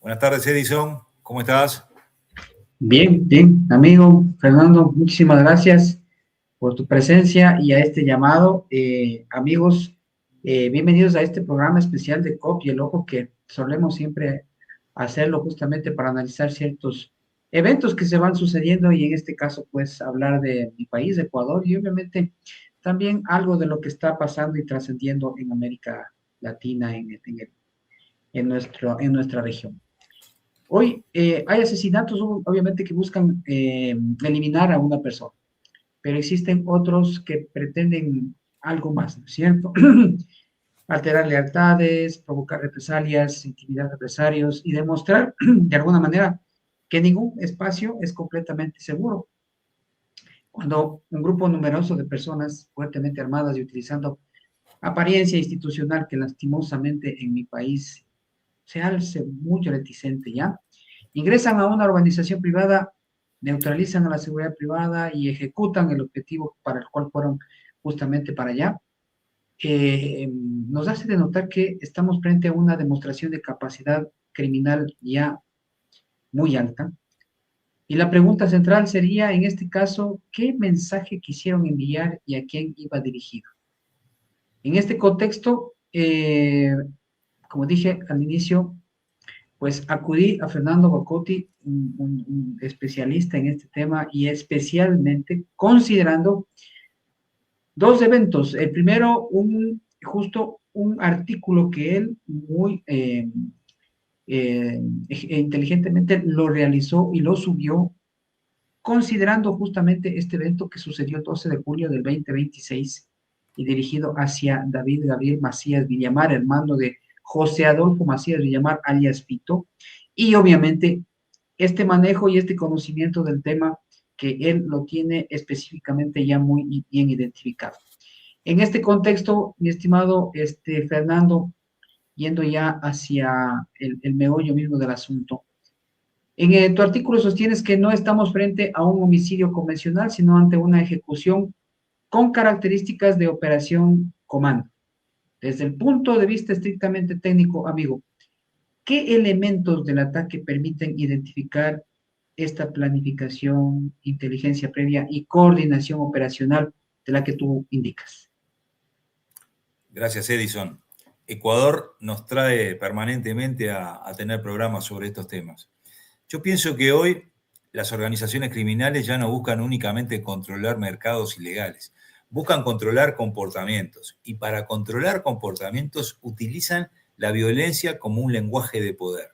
Buenas tardes, Edison. ¿Cómo estás? Bien, bien, amigo Fernando, muchísimas gracias por tu presencia y a este llamado. Amigos, bienvenidos a este programa especial de COP y el Ojo que solemos siempre hacerlo justamente para analizar ciertos eventos que se van sucediendo y en este caso pues hablar de mi país, de Ecuador, y obviamente también algo de lo que está pasando y trascendiendo en América Latina, en nuestra región. Hoy hay asesinatos, obviamente, que buscan eliminar a una persona, pero existen otros que pretenden algo más, ¿no es cierto? Alterar lealtades, provocar represalias, intimidar represarios y demostrar de alguna manera que ningún espacio es completamente seguro. Cuando un grupo numeroso de personas fuertemente armadas y utilizando apariencia institucional que lastimosamente en mi país se hace mucho reticente, ¿ya? Ingresan a una organización privada, neutralizan a la seguridad privada y ejecutan el objetivo para el cual fueron justamente para allá. Nos hace de notar que estamos frente a una demostración de capacidad criminal ya muy alta. Y la pregunta central sería, en este caso, ¿qué mensaje quisieron enviar y a quién iba dirigido? En este contexto, como dije al inicio, pues acudí a Fernando Bocotti, un especialista en este tema y especialmente considerando dos eventos. El primero, justo un artículo que él muy inteligentemente lo realizó y lo subió considerando justamente este evento que sucedió el 12 de julio del 2026 y dirigido hacia David Gabriel Macías Villamar, hermano de José Adolfo Macías Villamar, alias Pito, y obviamente este manejo y este conocimiento del tema que él lo tiene específicamente ya muy bien identificado. En este contexto, mi estimado Fernando, yendo ya hacia el meollo mismo del asunto, en tu artículo sostienes que no estamos frente a un homicidio convencional, sino ante una ejecución con características de operación comando. Desde el punto de vista estrictamente técnico, amigo, ¿qué elementos del ataque permiten identificar esta planificación, inteligencia previa y coordinación operacional de la que tú indicas? Gracias, Edison. Ecuador nos trae permanentemente a tener programas sobre estos temas. Yo pienso que hoy las organizaciones criminales ya no buscan únicamente controlar mercados ilegales, buscan controlar comportamientos y para controlar comportamientos utilizan la violencia como un lenguaje de poder.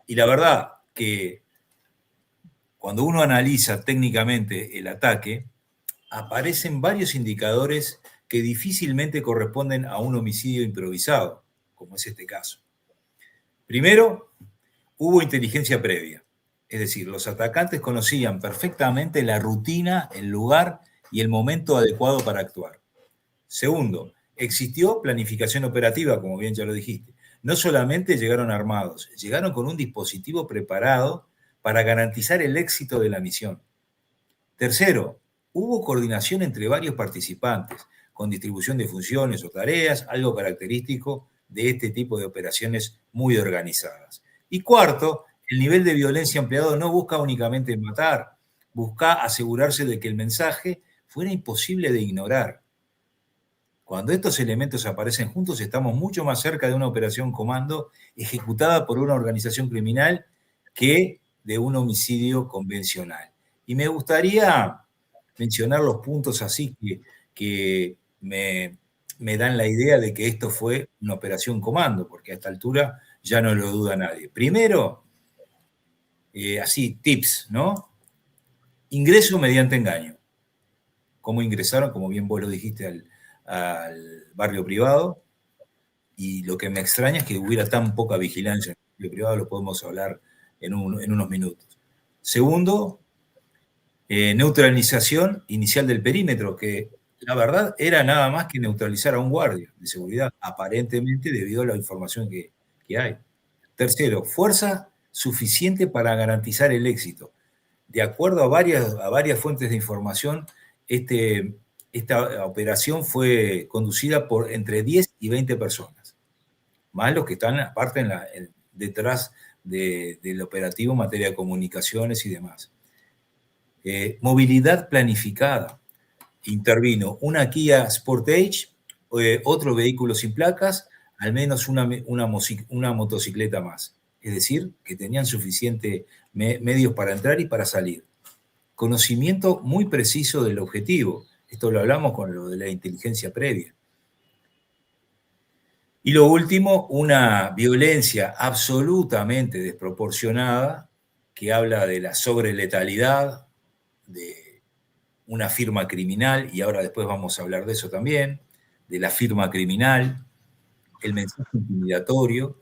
Y la verdad que cuando uno analiza técnicamente el ataque, aparecen varios indicadores que difícilmente corresponden a un homicidio improvisado, como es este caso. Primero, hubo inteligencia previa, es decir, los atacantes conocían perfectamente la rutina, el lugar y el momento adecuado para actuar. Segundo, existió planificación operativa, como bien ya lo dijiste. No solamente llegaron armados, llegaron con un dispositivo preparado para garantizar el éxito de la misión. Tercero, hubo coordinación entre varios participantes, con distribución de funciones o tareas, algo característico de este tipo de operaciones muy organizadas. Y cuarto, el nivel de violencia empleado no busca únicamente matar, busca asegurarse de que el mensaje fuera imposible de ignorar. Cuando estos elementos aparecen juntos, estamos mucho más cerca de una operación comando ejecutada por una organización criminal que de un homicidio convencional. Y me gustaría mencionar los puntos así que me dan la idea de que esto fue una operación comando, porque a esta altura ya no lo duda nadie. Primero, así, tips, ¿no? Ingreso mediante engaño. ¿Cómo ingresaron? Como bien vos lo dijiste, al barrio privado. Y lo que me extraña es que hubiera tan poca vigilancia en el barrio privado, lo podemos hablar en unos minutos. Segundo, neutralización inicial del perímetro, que la verdad era nada más que neutralizar a un guardia de seguridad, aparentemente debido a la información que hay. Tercero, fuerza suficiente para garantizar el éxito. De acuerdo a varias fuentes de información, esta operación fue conducida por entre 10 y 20 personas, más los que están aparte detrás del operativo en materia de comunicaciones y demás. Movilidad planificada. Intervino una Kia Sportage, otro vehículo sin placas, al menos una motocicleta más. Es decir, que tenían suficientes medios para entrar y para salir. Conocimiento muy preciso del objetivo. Esto lo hablamos con lo de la inteligencia previa. Y lo último, una violencia absolutamente desproporcionada que habla de la sobreletalidad, de una firma criminal, y ahora después vamos a hablar de eso también, de la firma criminal, el mensaje intimidatorio,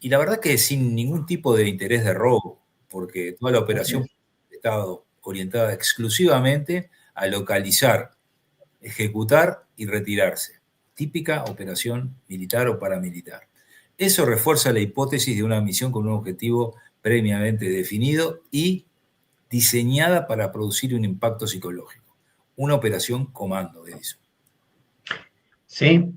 y la verdad que sin ningún tipo de interés de robo, porque toda la operación ha estado orientada exclusivamente a localizar, ejecutar y retirarse. Típica operación militar o paramilitar. Eso refuerza la hipótesis de una misión con un objetivo previamente definido y diseñada para producir un impacto psicológico. Una operación comando, Edison. Sí,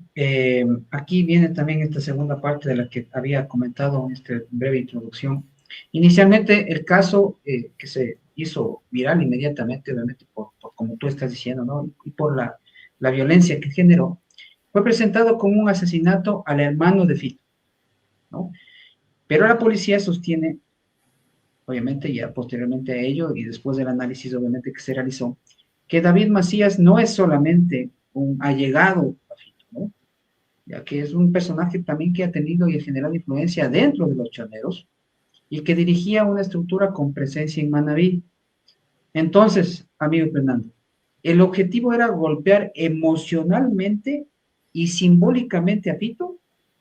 aquí viene también esta segunda parte de la que había comentado en esta breve introducción. Inicialmente el caso que se hizo viral inmediatamente, obviamente por como tú estás diciendo, ¿no? Y por la violencia que generó, fue presentado como un asesinato al hermano de Fito, ¿no? Pero la policía sostiene, obviamente ya posteriormente a ello y después del análisis obviamente que se realizó, que David Macías no es solamente un allegado a Fito, ¿no? Ya que es un personaje también que ha tenido y ha generado influencia dentro de los choneros y que dirigía una estructura con presencia en Manabí. Entonces, amigo Fernando, el objetivo era golpear emocionalmente y simbólicamente a Fito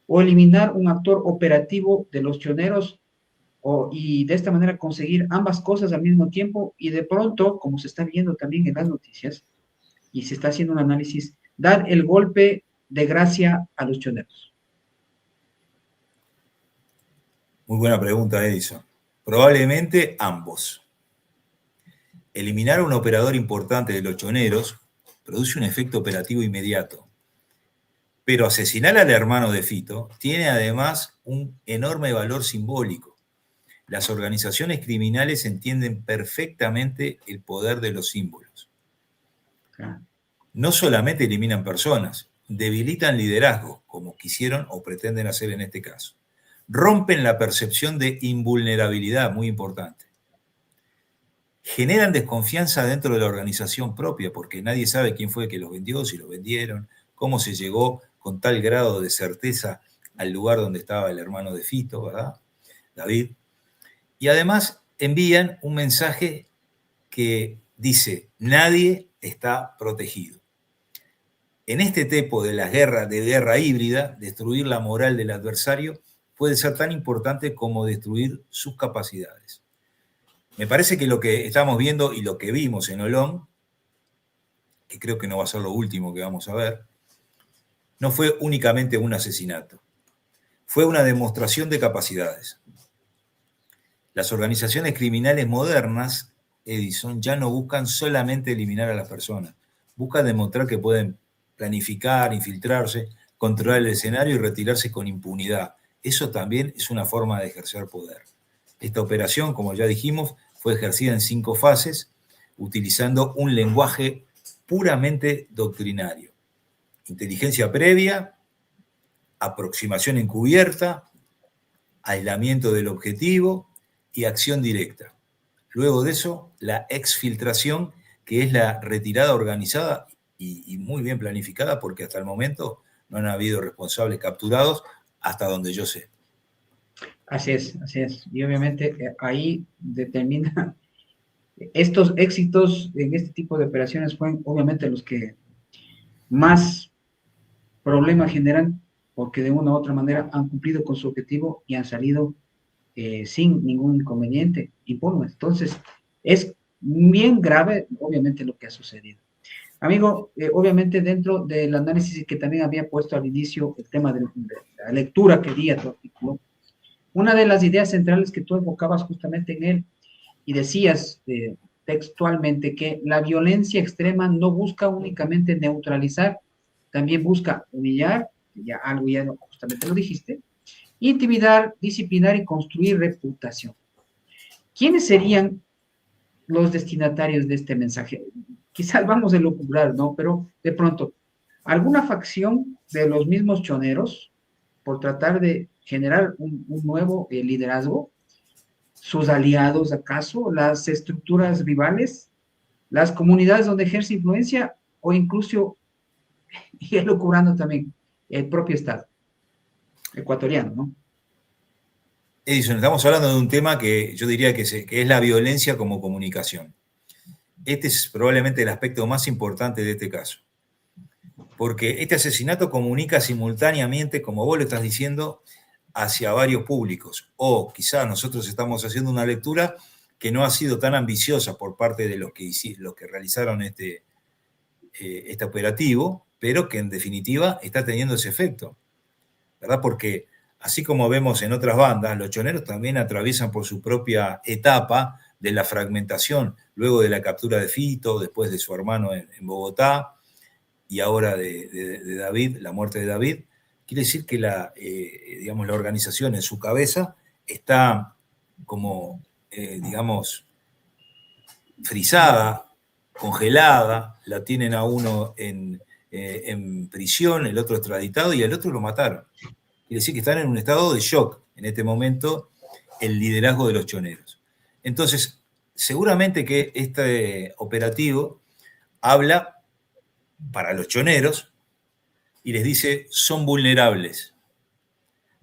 o eliminar un actor operativo de los choneros y de esta manera conseguir ambas cosas al mismo tiempo y de pronto, como se está viendo también en las noticias y se está haciendo un análisis, dar el golpe de gracia a los choneros. Muy buena pregunta, Edison. Probablemente ambos. Eliminar a un operador importante de los choneros produce un efecto operativo inmediato. Pero asesinar al hermano de Fito tiene además un enorme valor simbólico. Las organizaciones criminales entienden perfectamente el poder de los símbolos. No solamente eliminan personas, debilitan liderazgo, como quisieron o pretenden hacer en este caso. Rompen la percepción de invulnerabilidad, muy importante. Generan desconfianza dentro de la organización propia, porque nadie sabe quién fue que los vendió, si los vendieron, cómo se llegó con tal grado de certeza al lugar donde estaba el hermano de Fito, ¿verdad? David. Y además envían un mensaje que dice, nadie está protegido. En este tipo de guerra híbrida, destruir la moral del adversario puede ser tan importante como destruir sus capacidades. Me parece que lo que estamos viendo y lo que vimos en Olón, que creo que no va a ser lo último que vamos a ver, no fue únicamente un asesinato, fue una demostración de capacidades. Las organizaciones criminales modernas, Edison, ya no buscan solamente eliminar a las personas, buscan demostrar que pueden planificar, infiltrarse, controlar el escenario y retirarse con impunidad. Eso también es una forma de ejercer poder. Esta operación, como ya dijimos, fue ejercida en 5 fases, utilizando un lenguaje puramente doctrinario. Inteligencia previa, aproximación encubierta, aislamiento del objetivo y acción directa. Luego de eso, la exfiltración, que es la retirada organizada y muy bien planificada, porque hasta el momento no han habido responsables capturados, hasta donde yo sé. Así es, así es. Y obviamente ahí determina estos éxitos en este tipo de operaciones fueron obviamente los que más problemas generan porque de una u otra manera han cumplido con su objetivo y han salido sin ningún inconveniente y bueno, entonces es bien grave obviamente lo que ha sucedido. Amigo, obviamente dentro del análisis que también había puesto al inicio el tema de la lectura que di a tu artículo, una de las ideas centrales que tú enfocabas justamente en él y decías textualmente que la violencia extrema no busca únicamente neutralizar, también busca humillar, ya algo ya justamente lo dijiste, intimidar, disciplinar y construir reputación. ¿Quiénes serían los destinatarios de este mensaje? Quizás vamos a elucubrar, ¿no? Pero de pronto, alguna facción de los mismos choneros, por tratar de generar un nuevo liderazgo, sus aliados, ¿acaso? Las estructuras rivales, las comunidades donde ejerce influencia, o incluso, y elucubrando también, el propio Estado ecuatoriano, ¿no? Edison, estamos hablando de un tema que yo diría que es la violencia como comunicación. Este es probablemente el aspecto más importante de este caso. Porque este asesinato comunica simultáneamente, como vos lo estás diciendo, hacia varios públicos. O quizás nosotros estamos haciendo una lectura que no ha sido tan ambiciosa por parte de los que realizaron este operativo, pero que en definitiva está teniendo ese efecto, ¿verdad? Porque así como vemos en otras bandas, los choneros también atraviesan por su propia etapa de la fragmentación, luego de la captura de Fito, después de su hermano en Bogotá, y ahora de David, la muerte de David. Quiere decir que la organización en su cabeza está como, frisada, congelada, la tienen a uno en prisión, el otro extraditado y al otro lo mataron. Quiere decir que están en un estado de shock en este momento el liderazgo de los choneros. Entonces, seguramente que este operativo habla para los choneros y les dice, son vulnerables.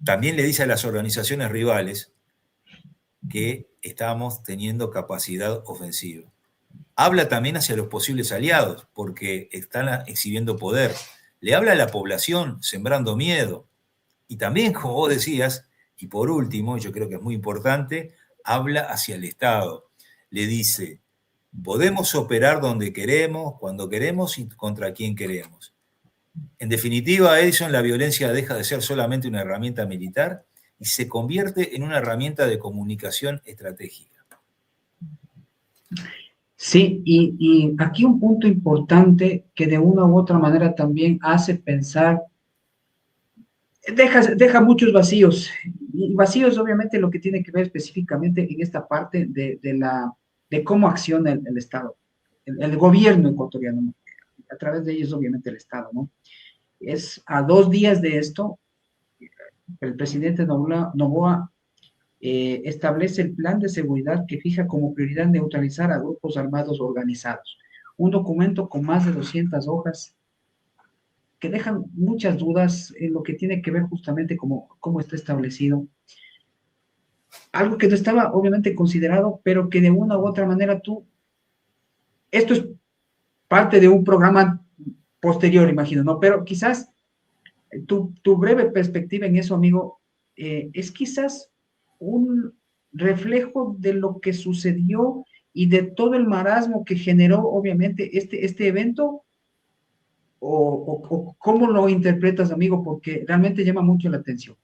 También le dice a las organizaciones rivales que estamos teniendo capacidad ofensiva. Habla también hacia los posibles aliados, porque están exhibiendo poder. Le habla a la población, sembrando miedo. Y también, como vos decías, y por último, yo creo que es muy importante, habla hacia el Estado. Le dice, podemos operar donde queremos, cuando queremos y contra quien queremos. En definitiva, Edison, la violencia deja de ser solamente una herramienta militar y se convierte en una herramienta de comunicación estratégica. Sí, y aquí un punto importante que de una u otra manera también hace pensar, deja muchos vacíos, y vacíos obviamente lo que tiene que ver específicamente en esta parte de cómo acciona el Estado, el gobierno ecuatoriano, ¿no? A través de ellos obviamente el Estado, ¿no? Es a 2 días de esto, el presidente Noboa establece el plan de seguridad que fija como prioridad neutralizar a grupos armados organizados. Un documento con más de 200 hojas que dejan muchas dudas en lo que tiene que ver justamente cómo está establecido. Algo que no estaba obviamente considerado, pero que de una u otra manera esto es parte de un programa posterior, imagino, ¿no? Pero quizás tu breve perspectiva en eso, amigo, es quizás un reflejo de lo que sucedió y de todo el marasmo que generó, obviamente, este evento, o cómo lo interpretas, amigo, porque realmente llama mucho la atención.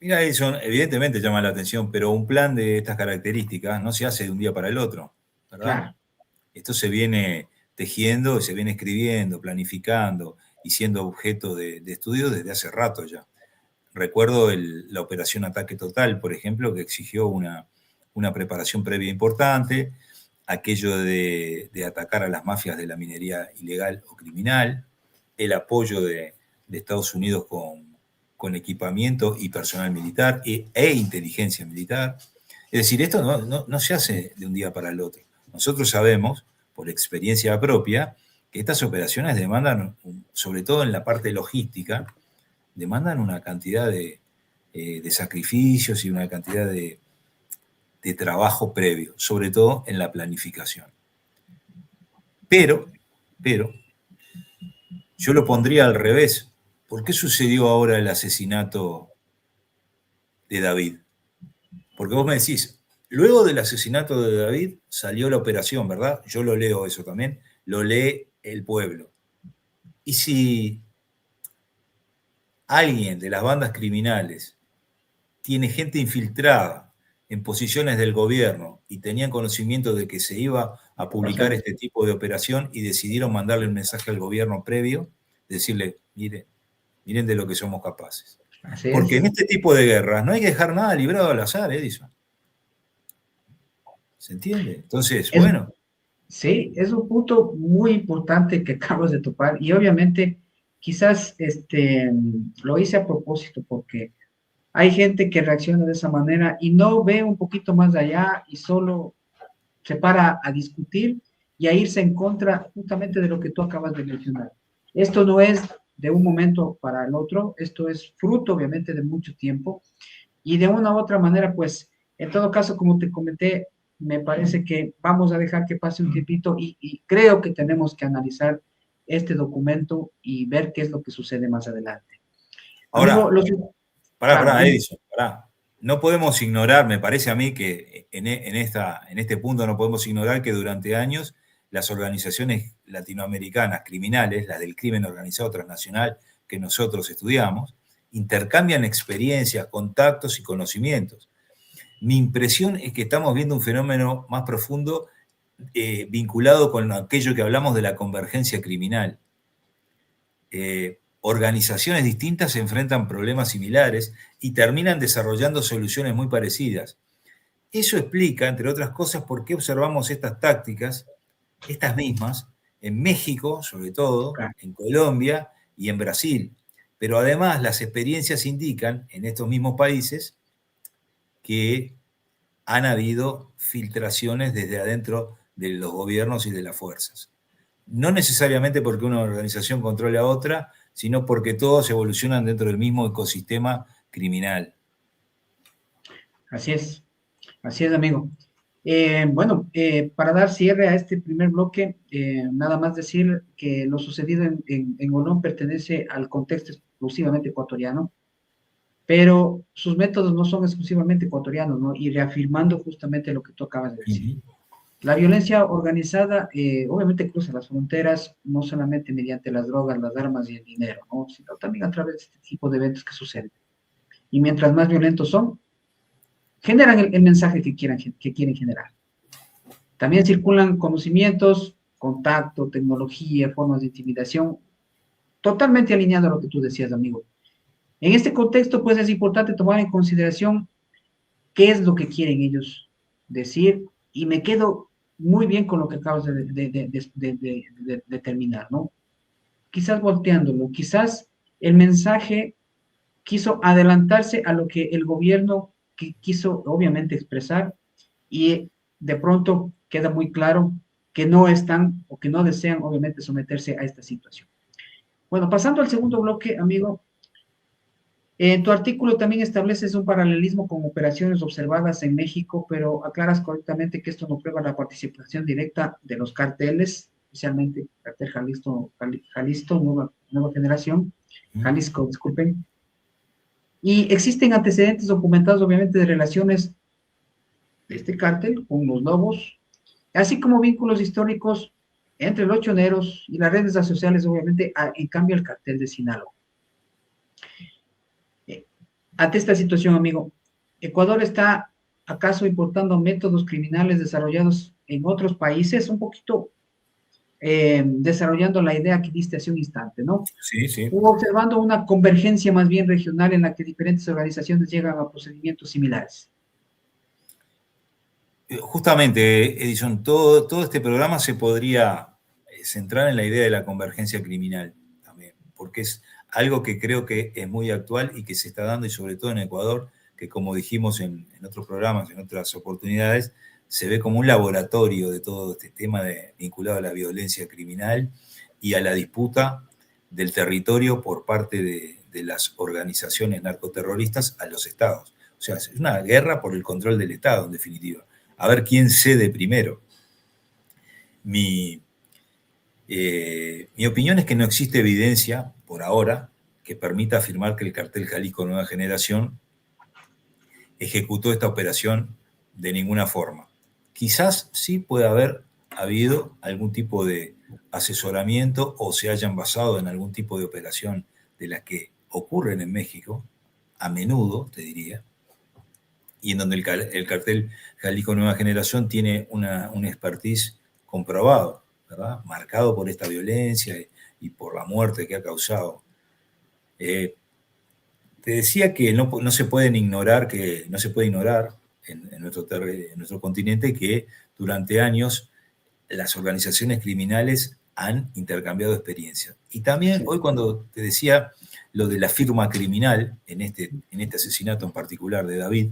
Mira, Edison, evidentemente llama la atención, pero un plan de estas características no se hace de un día para el otro, ¿verdad? Claro. Esto se viene tejiendo, se viene escribiendo, planificando y siendo objeto de estudio desde hace rato ya. Recuerdo la operación Ataque Total, por ejemplo, que exigió una preparación previa importante, aquello de atacar a las mafias de la minería ilegal o criminal, el apoyo de Estados Unidos con equipamiento y personal militar e inteligencia militar. Es decir, esto no se hace de un día para el otro. Nosotros sabemos, por experiencia propia, que estas operaciones demandan, sobre todo en la parte logística, demandan una cantidad de sacrificios y una cantidad de trabajo previo, sobre todo en la planificación. Pero, yo lo pondría al revés. ¿Por qué sucedió ahora el asesinato de David? Porque vos me decís, luego del asesinato de David salió la operación, ¿verdad? Yo lo leo eso también, lo lee el pueblo. Y si alguien de las bandas criminales tiene gente infiltrada en posiciones del gobierno y tenían conocimiento de que se iba a publicar este tipo de operación y decidieron mandarle un mensaje al gobierno previo, decirle, miren de lo que somos capaces. Así Porque en es. este tipo de guerras no hay que dejar nada librado al azar, Edison. ¿Se entiende? Entonces, Es, bueno, sí, es un punto muy importante que acabas de topar y obviamente quizás lo hice a propósito porque hay gente que reacciona de esa manera y no ve un poquito más allá y solo se para a discutir y a irse en contra justamente de lo que tú acabas de mencionar. Esto no es de un momento para el otro, esto es fruto obviamente de mucho tiempo y de una u otra manera, pues, en todo caso, como te comenté, me parece que vamos a dejar que pase un tiempito y creo que tenemos que analizar este documento y ver qué es lo que sucede más adelante. Amigo, ahora, claro, dime. Edison, pará. No podemos ignorar, me parece a mí que en este punto no podemos ignorar que durante años las organizaciones latinoamericanas criminales, las del crimen organizado transnacional que nosotros estudiamos, intercambian experiencias, contactos y conocimientos. Mi impresión es que estamos viendo un fenómeno más profundo vinculado con aquello que hablamos de la convergencia criminal. Organizaciones distintas se enfrentan problemas similares y terminan desarrollando soluciones muy parecidas. Eso explica, entre otras cosas, por qué observamos estas tácticas, estas mismas, en México, sobre todo, Claro, en Colombia y en Brasil. Pero además las experiencias indican en estos mismos países que han habido filtraciones desde adentro de los gobiernos y de las fuerzas. No necesariamente porque una organización controle a otra, sino porque todos evolucionan dentro del mismo ecosistema criminal. así es. Así es, amigo. Bueno, para dar cierre a este primer bloque, nada más decir que lo sucedido en Olón pertenece al contexto exclusivamente ecuatoriano, pero sus métodos no son exclusivamente ecuatorianos, ¿no? Y reafirmando justamente lo que tú acabas de decir. Uh-huh. La violencia organizada obviamente cruza las fronteras, no solamente mediante las drogas, las armas y el dinero, ¿no? Sino también a través de este tipo de eventos que suceden. Y mientras más violentos son, generan el mensaje que quieren generar. También circulan conocimientos, contacto, tecnología, formas de intimidación, totalmente alineado a lo que tú decías, amigo. En este contexto, pues es importante tomar en consideración qué es lo que quieren ellos decir y me quedo muy bien con lo que acabas de terminar, ¿no? Quizás volteándolo, quizás el mensaje quiso adelantarse a lo que el gobierno quiso obviamente expresar y de pronto queda muy claro que no están o que no desean obviamente someterse a esta situación. Bueno, pasando al segundo bloque, amigo, en tu artículo también estableces un paralelismo con operaciones observadas en México, pero aclaras correctamente que esto no prueba la participación directa de los carteles, especialmente el cartel Jalisco nueva generación, Jalisco, disculpen, y existen antecedentes documentados obviamente de relaciones de este cártel con los lobos, así como vínculos históricos entre los choneros y las redes sociales, obviamente, en cambio el cartel de Sinaloa. Ante esta situación, amigo, ¿Ecuador está acaso importando métodos criminales desarrollados en otros países? Un poquito desarrollando la idea que diste hace un instante, ¿no? Sí, sí. O observando una convergencia más bien regional en la que diferentes organizaciones llegan a procedimientos similares. Justamente, Edison, todo este programa se podría centrar en la idea de la convergencia criminal también, porque es algo que creo que es muy actual y que se está dando, y sobre todo en Ecuador, que como dijimos en otros programas, en otras oportunidades, se ve como un laboratorio de todo este tema vinculado a la violencia criminal y a la disputa del territorio por parte de las organizaciones narcoterroristas a los estados. O sea, es una guerra por el control del Estado, en definitiva. A ver quién cede primero. Mi, mi opinión es que no existe evidencia, por ahora, que permita afirmar que el cartel Jalisco Nueva Generación ejecutó esta operación de ninguna forma. Quizás sí puede haber habido algún tipo de asesoramiento o se hayan basado en algún tipo de operación de las que ocurren en México, a menudo, te diría, y en donde el cartel Jalisco Nueva Generación tiene un expertise comprobado, ¿verdad? Marcado por esta violencia y por la muerte que ha causado. te decía que no se pueden ignorar, que no se puede ignorar en nuestro continente que durante años las organizaciones criminales han intercambiado experiencias. Y también Sí. hoy cuando te decía lo de la firma criminal, en este asesinato en particular de David,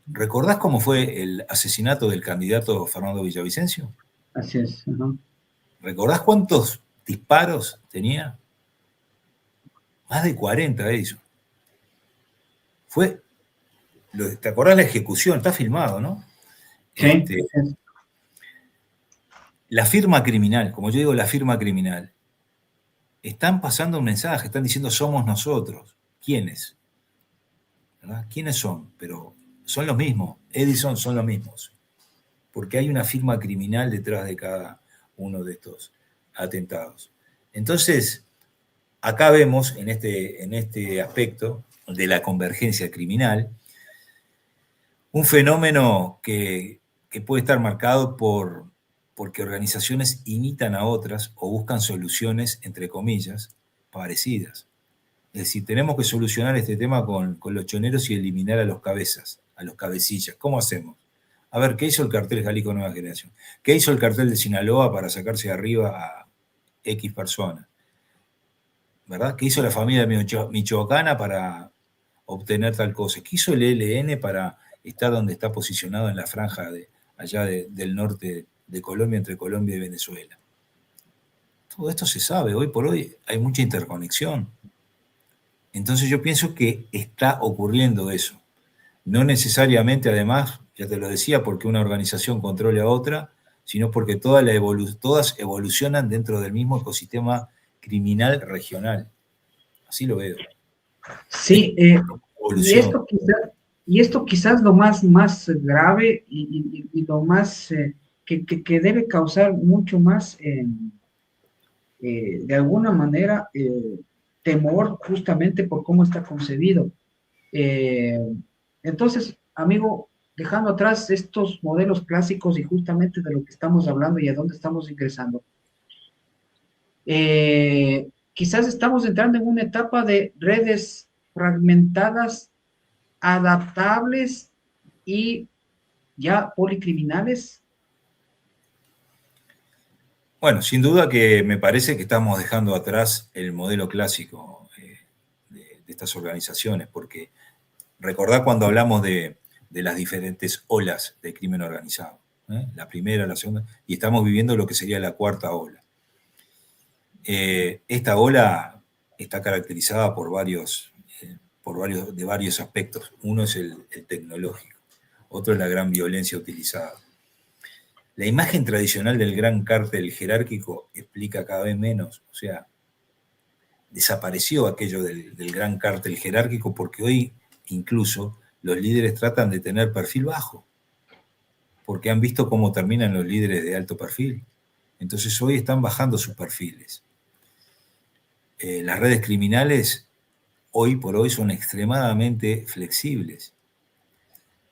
¿recordás cómo fue el asesinato del candidato Fernando Villavicencio? Así es. Ajá. ¿Recordás cuántos disparos tenía? Más de 40 Edison. ¿Te acordás la ejecución? Está filmado, ¿no? Sí. La firma criminal, como yo digo, la firma criminal, están pasando un mensaje, están diciendo somos nosotros. ¿Quiénes? ¿Verdad? ¿Quiénes son? Pero son los mismos. Edison son los mismos. Porque hay una firma criminal detrás de cada uno de estos atentados. Entonces, acá vemos en este aspecto de la convergencia criminal un fenómeno que puede estar marcado porque organizaciones imitan a otras o buscan soluciones, entre comillas, parecidas. Es decir, tenemos que solucionar este tema con los choneros y eliminar a los cabezas, a los cabecillas. ¿Cómo hacemos? A ver, ¿qué hizo el cartel Jalisco Nueva Generación? ¿Qué hizo el cartel de Sinaloa para sacarse de arriba a X personas? ¿Verdad? ¿Qué hizo la familia michoacana para obtener tal cosa? ¿Qué hizo el ELN para estar donde está posicionado en la franja allá del norte de Colombia, entre Colombia y Venezuela? Todo esto se sabe, hoy por hoy hay mucha interconexión. Entonces yo pienso que está ocurriendo eso. No necesariamente, además, ya te lo decía, porque una organización controle a otra, sino porque todas evolucionan dentro del mismo ecosistema criminal regional. Así lo veo. Sí, y esto quizás lo más grave y lo más que debe causar mucho más, de alguna manera, temor justamente por cómo está concebido. Entonces, amigo, dejando atrás estos modelos clásicos y justamente de lo que estamos hablando y a dónde estamos ingresando, quizás estamos entrando en una etapa de redes fragmentadas, adaptables y ya policriminales. Bueno, sin duda que me parece que estamos dejando atrás el modelo clásico de estas organizaciones, porque recordá cuando hablamos de las diferentes olas de crimen organizado, la primera, la segunda, y estamos viviendo lo que sería la cuarta ola. Esta ola está caracterizada por varios aspectos. Uno es el tecnológico, otro es la gran violencia utilizada. La imagen tradicional del gran cártel jerárquico explica cada vez menos, o sea, desapareció aquello del gran cártel jerárquico porque hoy incluso los líderes tratan de tener perfil bajo, porque han visto cómo terminan los líderes de alto perfil. Entonces hoy están bajando sus perfiles. Las redes criminales hoy por hoy son extremadamente flexibles,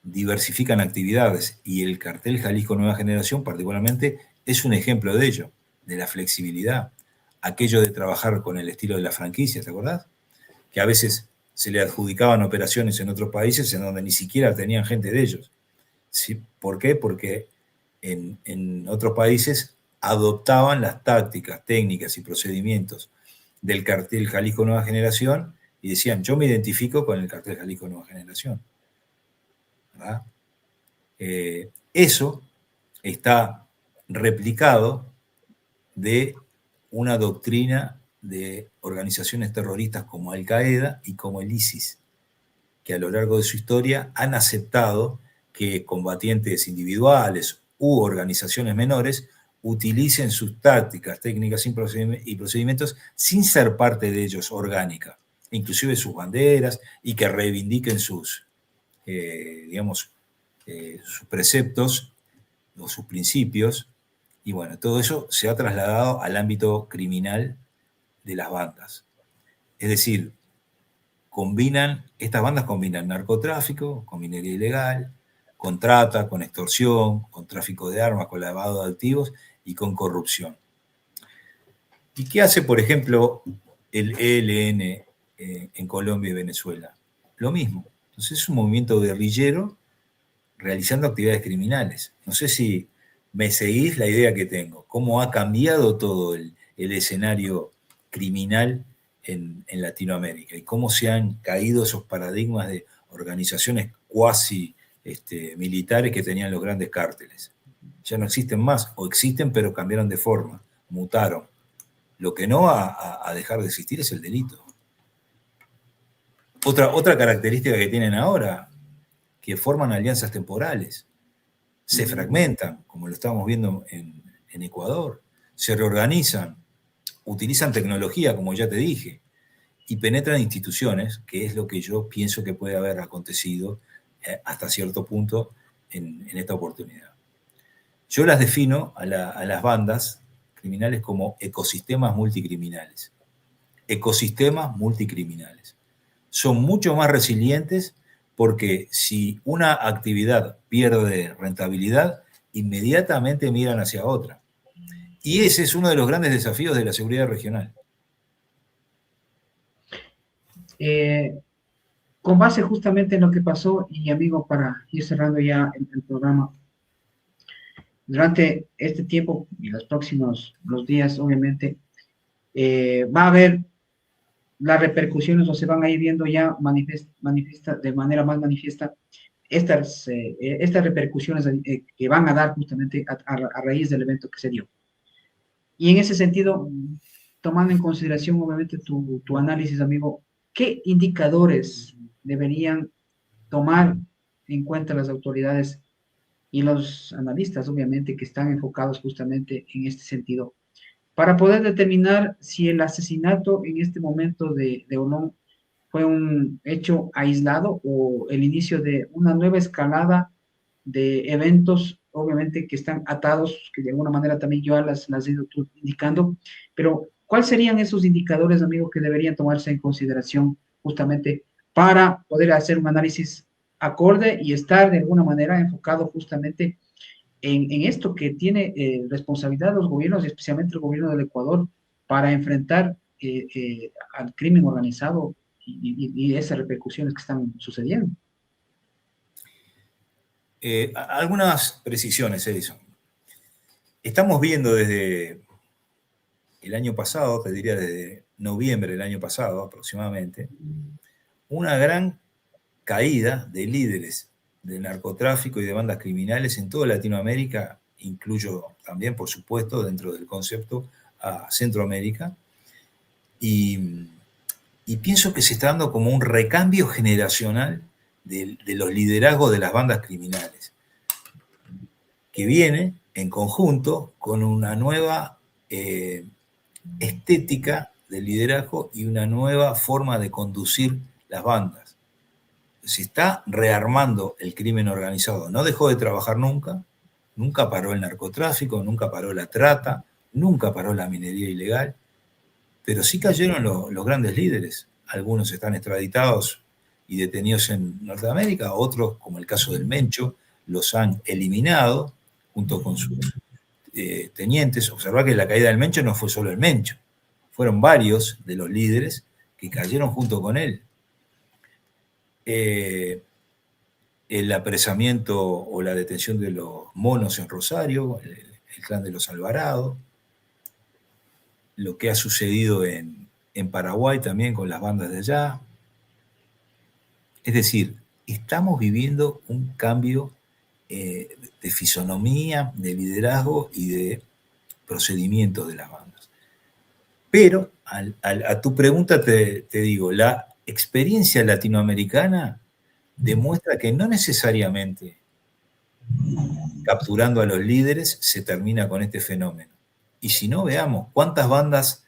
diversifican actividades y el cartel Jalisco Nueva Generación particularmente es un ejemplo de ello, de la flexibilidad, aquello de trabajar con el estilo de la franquicia, ¿te acordás? Que a veces se le adjudicaban operaciones en otros países en donde ni siquiera tenían gente de ellos. ¿Sí? ¿Por qué? Porque en otros países adoptaban las tácticas, técnicas y procedimientos del cartel Jalisco Nueva Generación y decían, yo me identifico con el cartel Jalisco Nueva Generación. ¿Verdad? Eso está replicado de una doctrina de organizaciones terroristas como Al-Qaeda y como el ISIS, que a lo largo de su historia han aceptado que combatientes individuales u organizaciones menores utilicen sus tácticas, técnicas y procedimientos sin ser parte de ellos orgánica, inclusive sus banderas, y que reivindiquen sus preceptos o sus principios. Y bueno, todo eso se ha trasladado al ámbito criminal de las bandas. Es decir, estas bandas combinan narcotráfico con minería ilegal, con trata, con extorsión, con tráfico de armas, con lavado de activos y con corrupción. ¿Y qué hace, por ejemplo, el ELN en Colombia y Venezuela. Lo mismo. Entonces es un movimiento guerrillero realizando actividades criminales. No sé si me seguís la idea que tengo, cómo ha cambiado todo el escenario criminal en Latinoamérica y cómo se han caído esos paradigmas de organizaciones cuasi militares que tenían los grandes cárteles. Ya no existen más, o existen pero cambiaron de forma, mutaron. Lo que no va a dejar de existir es el delito. Otra característica que tienen ahora, que forman alianzas temporales, se fragmentan, como lo estamos viendo en Ecuador, se reorganizan, utilizan tecnología, como ya te dije, y penetran instituciones, que es lo que yo pienso que puede haber acontecido hasta cierto punto en esta oportunidad. Yo las defino a las bandas criminales como ecosistemas multicriminales. Ecosistemas multicriminales. Son mucho más resilientes porque si una actividad pierde rentabilidad, inmediatamente miran hacia otra. Y ese es uno de los grandes desafíos de la seguridad regional. Con base justamente en lo que pasó, y amigo, para ir cerrando ya el programa, durante este tiempo y los días, obviamente, va a haber las repercusiones o se van a ir viendo ya manifiesta, de manera más manifiesta estas repercusiones que van a dar justamente a raíz del evento que se dio. Y en ese sentido, tomando en consideración obviamente tu análisis, amigo, ¿qué indicadores deberían tomar en cuenta las autoridades y los analistas, obviamente, que están enfocados justamente en este sentido, para poder determinar si el asesinato en este momento de Olón fue un hecho aislado o el inicio de una nueva escalada de eventos, obviamente, que están atados, que de alguna manera también yo las he ido indicando, pero ¿cuáles serían esos indicadores, amigos, que deberían tomarse en consideración justamente para poder hacer un análisis acorde y estar de alguna manera enfocado justamente en esto que tiene responsabilidad los gobiernos, especialmente el gobierno del Ecuador, para enfrentar al crimen organizado y esas repercusiones que están sucediendo? Algunas precisiones, Edison. Estamos viendo desde el año pasado, te diría desde noviembre del año pasado aproximadamente, una gran caída de líderes de narcotráfico y de bandas criminales en toda Latinoamérica, incluyo también, por supuesto, dentro del concepto a Centroamérica, y pienso que se está dando como un recambio generacional de los liderazgos de las bandas criminales, que viene en conjunto con una nueva estética de liderazgo y una nueva forma de conducir las bandas. Se está rearmando el crimen organizado. No dejó de trabajar nunca, nunca paró el narcotráfico, nunca paró la trata, nunca paró la minería ilegal, pero sí cayeron los grandes líderes. Algunos están extraditados y detenidos en Norteamérica, otros, como el caso del Mencho, los han eliminado junto con sus tenientes. Observá que la caída del Mencho no fue solo el Mencho, fueron varios de los líderes que cayeron junto con él. El apresamiento o la detención de los monos en Rosario, el clan de los Alvarado, lo que ha sucedido en Paraguay también con las bandas de allá. Es decir, estamos viviendo un cambio de fisonomía, de liderazgo y de procedimientos de las bandas. Pero a tu pregunta te digo, la experiencia latinoamericana demuestra que no necesariamente capturando a los líderes se termina con este fenómeno. Y si no, veamos cuántas bandas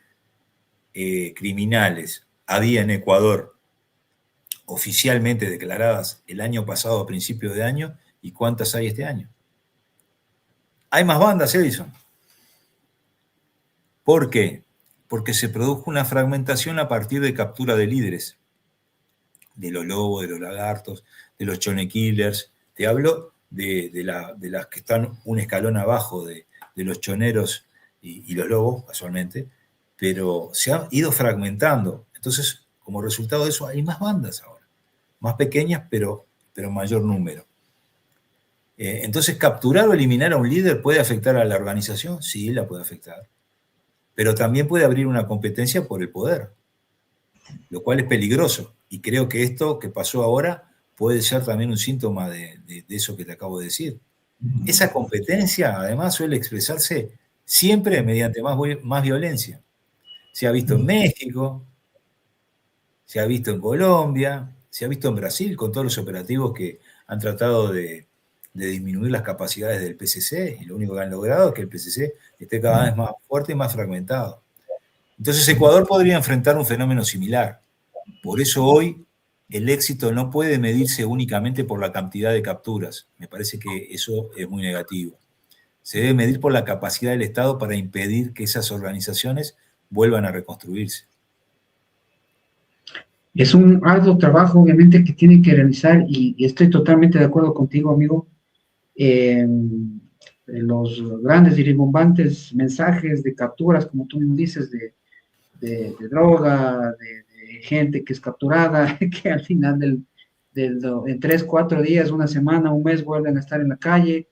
criminales había en Ecuador oficialmente declaradas el año pasado a principios de año y cuántas hay este año. Hay más bandas, Edison. ¿Por qué? Porque se produjo una fragmentación a partir de captura de líderes, de los lobos, de los lagartos, de los chone killers. Te hablo de las que están un escalón abajo de los choneros y los lobos, casualmente, pero se ha ido fragmentando. Entonces, como resultado de eso hay más bandas ahora, más pequeñas, pero mayor número. Entonces, capturar o eliminar a un líder puede afectar a la organización, sí, la puede afectar, pero también puede abrir una competencia por el poder, lo cual es peligroso. Y creo que esto que pasó ahora puede ser también un síntoma de eso que te acabo de decir. Esa competencia, además, suele expresarse siempre mediante más violencia. Se ha visto en México, se ha visto en Colombia, se ha visto en Brasil con todos los operativos que han tratado de disminuir las capacidades del PCC, y lo único que han logrado es que el PCC esté cada vez más fuerte y más fragmentado. Entonces Ecuador podría enfrentar un fenómeno similar. Por eso hoy el éxito no puede medirse únicamente por la cantidad de capturas. Me parece que eso es muy negativo. Se debe medir por la capacidad del Estado para impedir que esas organizaciones vuelvan a reconstruirse. Es un arduo trabajo, obviamente, que tienen que realizar y estoy totalmente de acuerdo contigo, amigo. Los grandes y rimbombantes mensajes de capturas, como tú mismo dices, de droga, de gente que es capturada, que al final en 3, 4 días, una semana, un mes vuelven a estar en la calle.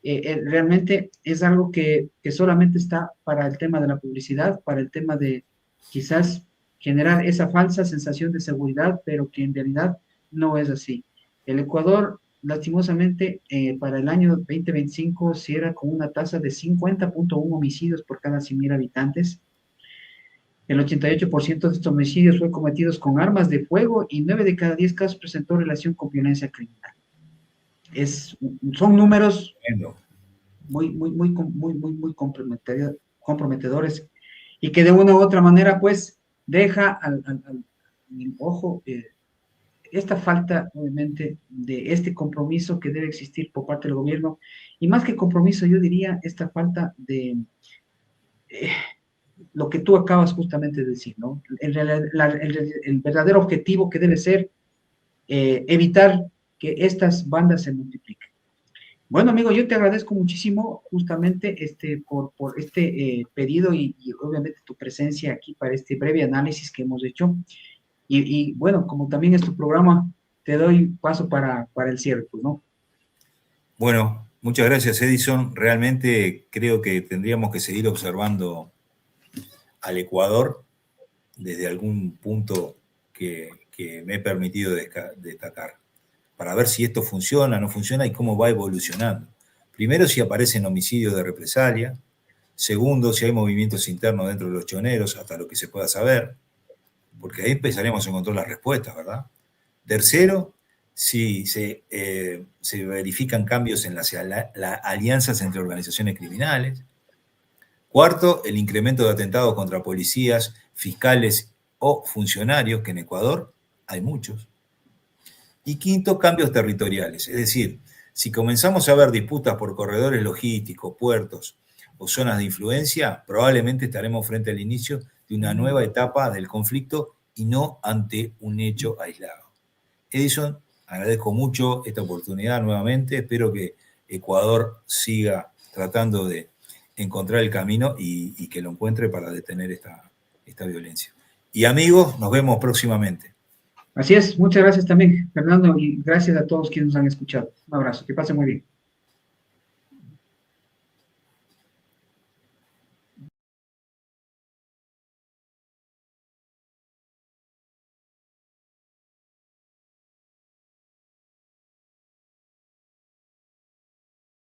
Realmente es algo que solamente está para el tema de la publicidad, para el tema de quizás generar esa falsa sensación de seguridad, pero que en realidad no es así. El Ecuador, lastimosamente, para el año 2025 cierra con una tasa de 50.1 homicidios por cada 100.000 habitantes. El 88% de estos homicidios fue cometidos con armas de fuego y 9 de cada 10 casos presentó relación con violencia criminal. Son números muy comprometedores y que de una u otra manera, pues, deja al ojo esta falta, obviamente, de este compromiso que debe existir por parte del gobierno, y más que compromiso, yo diría esta falta de lo que tú acabas justamente de decir, ¿no? El verdadero objetivo que debe ser evitar que estas bandas se multipliquen. Bueno, amigo, yo te agradezco muchísimo justamente por este pedido y obviamente tu presencia aquí para este breve análisis que hemos hecho. Y bueno, como también es tu programa, te doy paso para el cierre, pues, ¿no? Bueno, muchas gracias, Edison. Realmente creo que tendríamos que seguir observando al Ecuador desde algún punto que me he permitido destacar, para ver si esto funciona, no funciona y cómo va evolucionando. Primero, si aparecen homicidios de represalia. Segundo, si hay movimientos internos dentro de los choneros, hasta lo que se pueda saber, porque ahí empezaremos a encontrar las respuestas, ¿verdad? Tercero, si se verifican cambios en las alianzas entre organizaciones criminales. Cuarto, el incremento de atentados contra policías, fiscales o funcionarios, que en Ecuador hay muchos. Y quinto, cambios territoriales, es decir, si comenzamos a ver disputas por corredores logísticos, puertos o zonas de influencia, probablemente estaremos frente al inicio de una nueva etapa del conflicto y no ante un hecho aislado. Edison, agradezco mucho esta oportunidad nuevamente, espero que Ecuador siga tratando de encontrar el camino y que lo encuentre para detener esta violencia. Y amigos, nos vemos próximamente. Así es, muchas gracias también, Fernando, y gracias a todos quienes nos han escuchado. Un abrazo, que pasen muy bien.